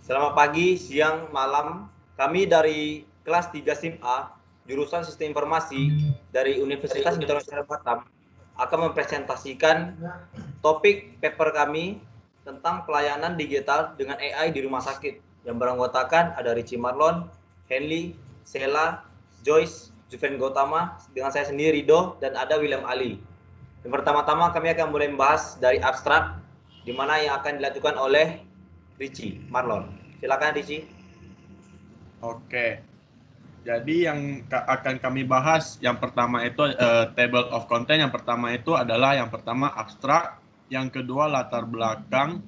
Selamat pagi, siang, malam. Kami dari kelas 3 SIM A, jurusan Sistem Informasi dari Universitas Internasional Batam, akan mempresentasikan topik paper kami tentang pelayanan digital dengan AI di rumah sakit yang beranggotakan ada Richie Marlon, Henley, Sela, Joyce, Juven Gautama, dengan saya sendiri Rido, dan ada William Ali. Yang pertama-tama kami akan mulai membahas dari abstrak, di mana yang akan dilakukan oleh Richie Marlon. Silakan Richie. Oke, jadi yang akan kami bahas yang pertama itu table of content. Yang pertama itu adalah yang pertama abstrak, yang kedua latar belakang,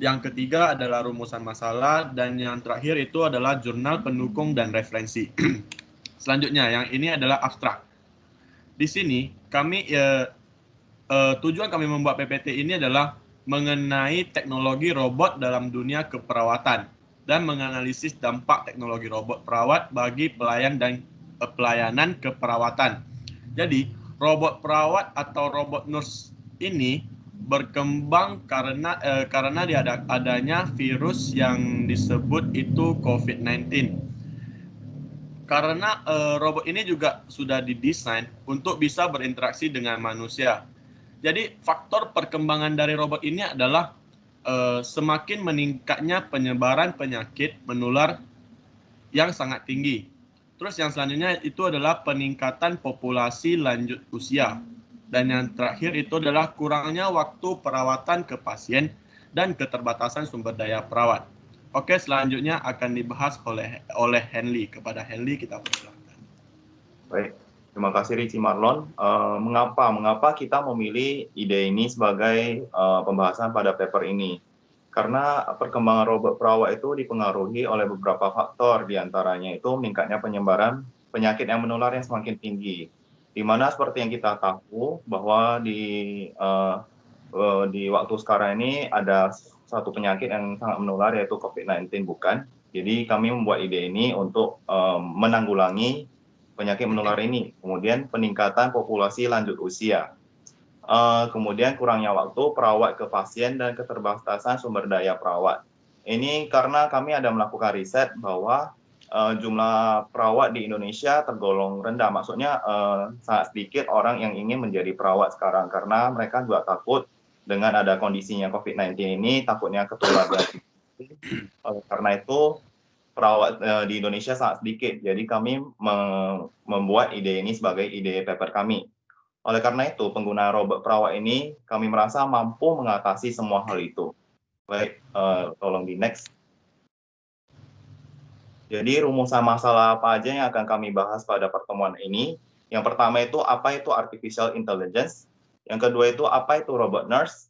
yang ketiga adalah rumusan masalah, dan yang terakhir itu adalah jurnal pendukung dan referensi. Selanjutnya, yang ini adalah abstrak. Di sini kami tujuan kami membuat PPT ini adalah mengenai teknologi robot dalam dunia keperawatan dan menganalisis dampak teknologi robot perawat bagi pelayanan keperawatan. Jadi, robot perawat atau robot nurse ini berkembang karena adanya virus yang disebut itu COVID-19. Karena robot ini juga sudah didesain untuk bisa berinteraksi dengan manusia. Jadi faktor perkembangan dari robot ini adalah semakin meningkatnya penyebaran penyakit menular yang sangat tinggi. Terus yang selanjutnya itu adalah peningkatan populasi lanjut usia. Dan yang terakhir itu adalah kurangnya waktu perawatan ke pasien dan keterbatasan sumber daya perawat. Oke, selanjutnya akan dibahas oleh Henley. Kepada Henley kita persilakan. Baik, terima kasih Richie Marlon. Mengapa kita memilih ide ini sebagai pembahasan pada paper ini? Karena perkembangan robot perawat itu dipengaruhi oleh beberapa faktor, diantaranya itu meningkatnya penyebaran penyakit yang menular yang semakin tinggi. Di mana seperti yang kita tahu bahwa di waktu sekarang ini ada satu penyakit yang sangat menular yaitu COVID-19, bukan? Jadi kami membuat ide ini untuk menanggulangi penyakit menular ini. Kemudian peningkatan populasi lanjut usia. Kemudian kurangnya waktu perawat ke pasien dan keterbatasan sumber daya perawat. Ini karena kami ada melakukan riset bahwa jumlah perawat di Indonesia tergolong rendah. Maksudnya sangat sedikit orang yang ingin menjadi perawat sekarang karena mereka juga takut dengan ada kondisinya COVID-19 ini, takutnya ketularan. Karena itu perawat di Indonesia sangat sedikit. Jadi kami membuat ide ini sebagai ide paper kami. Oleh karena itu, penggunaan robot perawat ini kami merasa mampu mengatasi semua hal itu. Baik, tolong di next. Jadi rumusan masalah apa aja yang akan kami bahas pada pertemuan ini? Yang pertama itu apa itu artificial intelligence? Yang kedua itu apa itu robot nurse?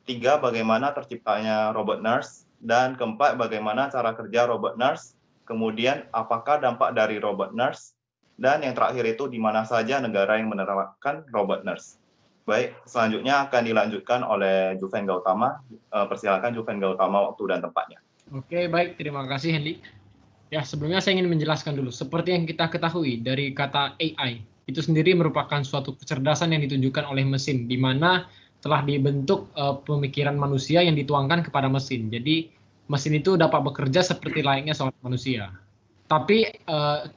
Tiga, bagaimana terciptanya robot nurse? Dan keempat, bagaimana cara kerja robot nurse? Kemudian, apakah dampak dari robot nurse? Dan yang terakhir itu, di mana saja negara yang menerapkan robot nurse? Baik, selanjutnya akan dilanjutkan oleh Juven Gautama. Persilakan Juven Gautama waktu dan tempatnya. Oke, baik. Terima kasih, Hendy. Ya, sebelumnya saya ingin menjelaskan dulu. Seperti yang kita ketahui dari kata AI, itu sendiri merupakan suatu kecerdasan yang ditunjukkan oleh mesin, di mana telah dibentuk pemikiran manusia yang dituangkan kepada mesin. Jadi, mesin itu dapat bekerja seperti layaknya seorang manusia. Tapi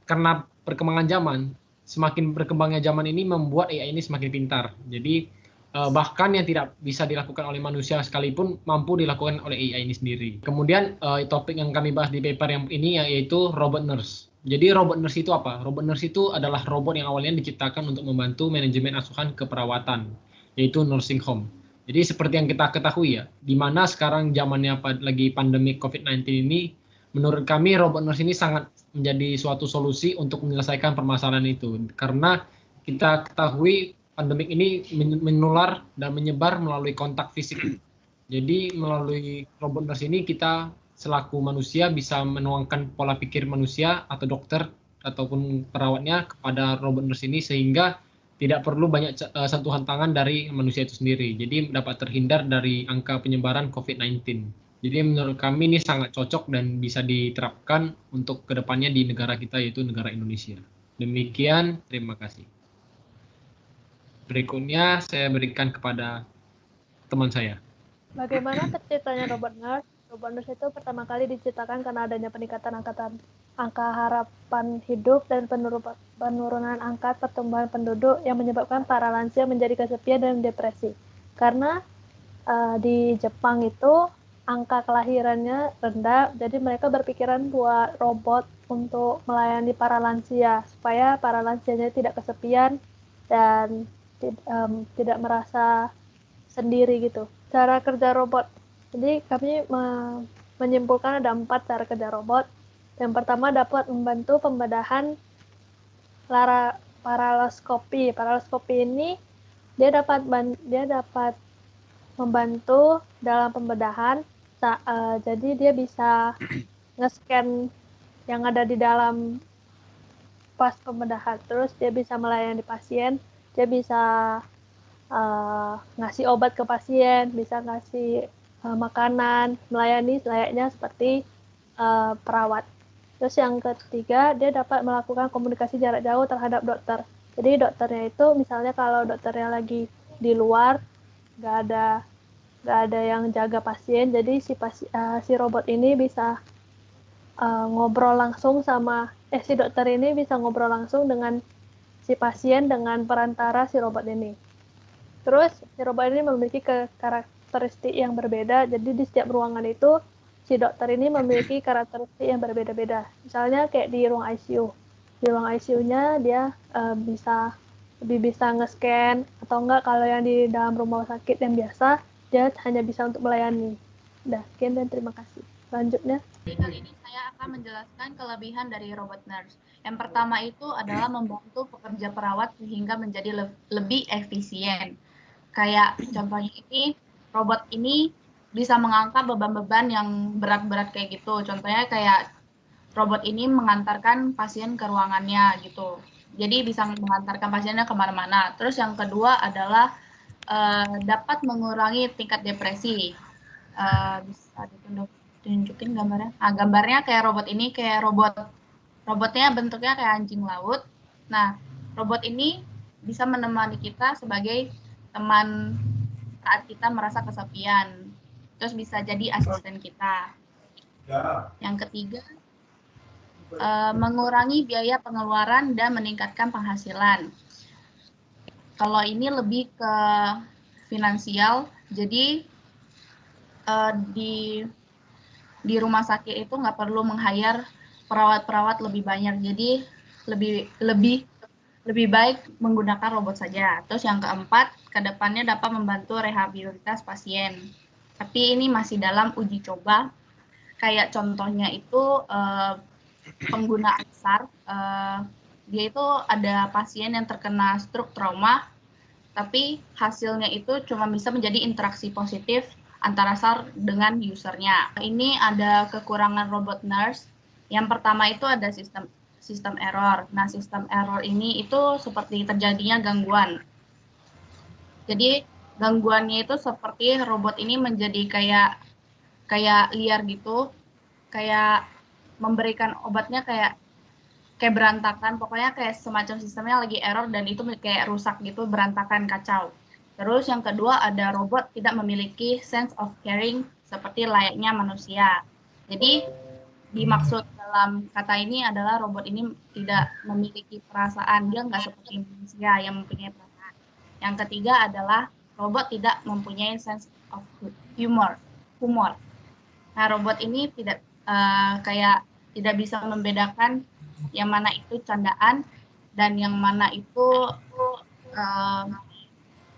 karena perkembangan zaman, semakin berkembangnya zaman ini membuat AI ini semakin pintar. Jadi bahkan yang tidak bisa dilakukan oleh manusia sekalipun mampu dilakukan oleh AI ini sendiri. Kemudian topik yang kami bahas di paper yang ini yaitu robot nurse. Jadi robot nurse itu apa? Robot nurse itu adalah robot yang awalnya diciptakan untuk membantu manajemen asuhan keperawatan, yaitu nursing home. Jadi seperti yang kita ketahui ya, di mana sekarang zamannya lagi pandemi COVID-19 ini, menurut kami robot nurse ini sangat menjadi suatu solusi untuk menyelesaikan permasalahan itu. Karena kita ketahui pandemik ini menular dan menyebar melalui kontak fisik. Jadi melalui robot nurse ini kita selaku manusia bisa menuangkan pola pikir manusia atau dokter ataupun perawatnya kepada robot nurse ini sehingga tidak perlu banyak sentuhan tangan dari manusia itu sendiri. Jadi dapat terhindar dari angka penyebaran COVID-19. Jadi menurut kami ini sangat cocok dan bisa diterapkan untuk kedepannya di negara kita yaitu negara Indonesia. Demikian, terima kasih. Berikutnya saya berikan kepada teman saya. Bagaimana terciptanya robot nurse? Robot nurse itu pertama kali diciptakan karena adanya peningkatan angka harapan hidup dan penurunan angka pertumbuhan penduduk yang menyebabkan para lansia menjadi kesepian dan depresi. Karena di Jepang itu angka kelahirannya rendah, jadi mereka berpikiran buat robot untuk melayani para lansia supaya para lansianya tidak kesepian dan tidak merasa sendiri gitu. Cara kerja robot. Jadi kami menyimpulkan ada 4 cara kerja robot. Yang pertama dapat membantu pembedahan paraloskopi. Paraloskopi ini dia dapat membantu dalam pembedahan. Jadi dia bisa nge-scan yang ada di dalam pas pembedahan. Terus dia bisa melayani pasien. Dia bisa ngasih obat ke pasien, bisa ngasih makanan, melayani layaknya seperti perawat. Terus yang ketiga, dia dapat melakukan komunikasi jarak jauh terhadap dokter. Jadi dokternya itu misalnya kalau dokternya lagi di luar, nggak ada yang jaga pasien, jadi si robot ini bisa ngobrol langsung si dokter ini bisa ngobrol langsung dengan si pasien dengan perantara si robot ini. Terus si robot ini memiliki karakteristik yang berbeda, jadi di setiap ruangan itu si dokter ini memiliki karakteristik yang berbeda-beda. Misalnya kayak di ruang ICU. Di ruang ICU-nya dia lebih bisa nge-scan, atau enggak kalau yang di dalam rumah sakit yang biasa, dia hanya bisa untuk melayani. Udah, sekian dan terima kasih. Selanjutnya. Kali ini saya akan menjelaskan kelebihan dari robot nurse. Yang pertama itu adalah membantu pekerja perawat sehingga menjadi lebih efisien. Kayak contohnya ini, robot ini bisa mengangkat beban-beban yang berat-berat kayak gitu. Contohnya kayak robot ini mengantarkan pasien ke ruangannya gitu. Jadi bisa mengantarkan pasiennya kemana-mana. Terus yang kedua adalah dapat mengurangi tingkat depresi. Bisa ditunjukin gambarnya. Nah, gambarnya kayak robot ini kayak robotnya bentuknya kayak anjing laut. Nah, robot ini bisa menemani kita sebagai teman saat kita merasa kesepian. Terus bisa jadi asisten kita. Yang ketiga, mengurangi biaya pengeluaran dan meningkatkan penghasilan. Kalau ini lebih ke finansial, jadi di rumah sakit itu nggak perlu meng-hire perawat-perawat lebih banyak, jadi lebih baik menggunakan robot saja. Terus yang keempat, kedepannya dapat membantu rehabilitas pasien. Tapi ini masih dalam uji coba. Kayak contohnya itu penggunaan SAR. Dia itu ada pasien yang terkena stroke trauma, tapi hasilnya itu cuma bisa menjadi interaksi positif antara SAR dengan usernya. Ini ada kekurangan robot nurse. Yang pertama itu ada sistem error. Nah, sistem error ini itu seperti terjadinya gangguan. Jadi gangguannya itu seperti robot ini menjadi kayak liar gitu, kayak memberikan obatnya kayak berantakan, pokoknya kayak semacam sistemnya lagi error dan itu kayak rusak gitu, berantakan, kacau. Terus yang kedua ada robot tidak memiliki sense of caring seperti layaknya manusia. Jadi dimaksud dalam kata ini adalah robot ini tidak memiliki perasaan, dia nggak seperti manusia yang mempunyai perasaan. Yang ketiga adalah robot tidak mempunyai sense of humor. Nah, robot ini tidak tidak bisa membedakan yang mana itu candaan dan yang mana itu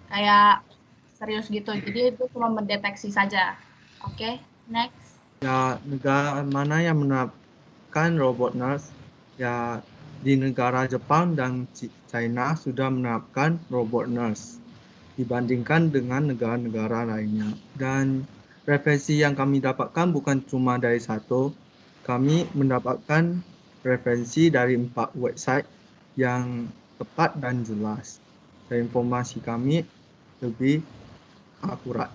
kayak serius gitu. Jadi itu cuma mendeteksi saja. Oke, next. Ya, negara mana yang menerapkan robot nurse? Ya, di negara Jepang dan China sudah menerapkan robot nurse dibandingkan dengan negara-negara lainnya. Dan referensi yang kami dapatkan bukan cuma dari satu, kami mendapatkan referensi dari 4 website yang tepat dan jelas. Dan informasi kami lebih akurat.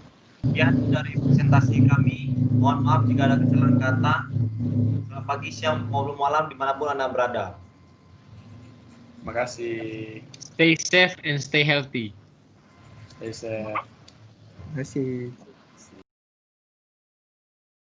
Ya, dari presentasi kami. Mohon maaf jika ada kesalahan kata. Selamat pagi, siang, maupun malam dimanapun Anda berada. Terima kasih. Stay safe and stay healthy. Stay safe. Terima kasih.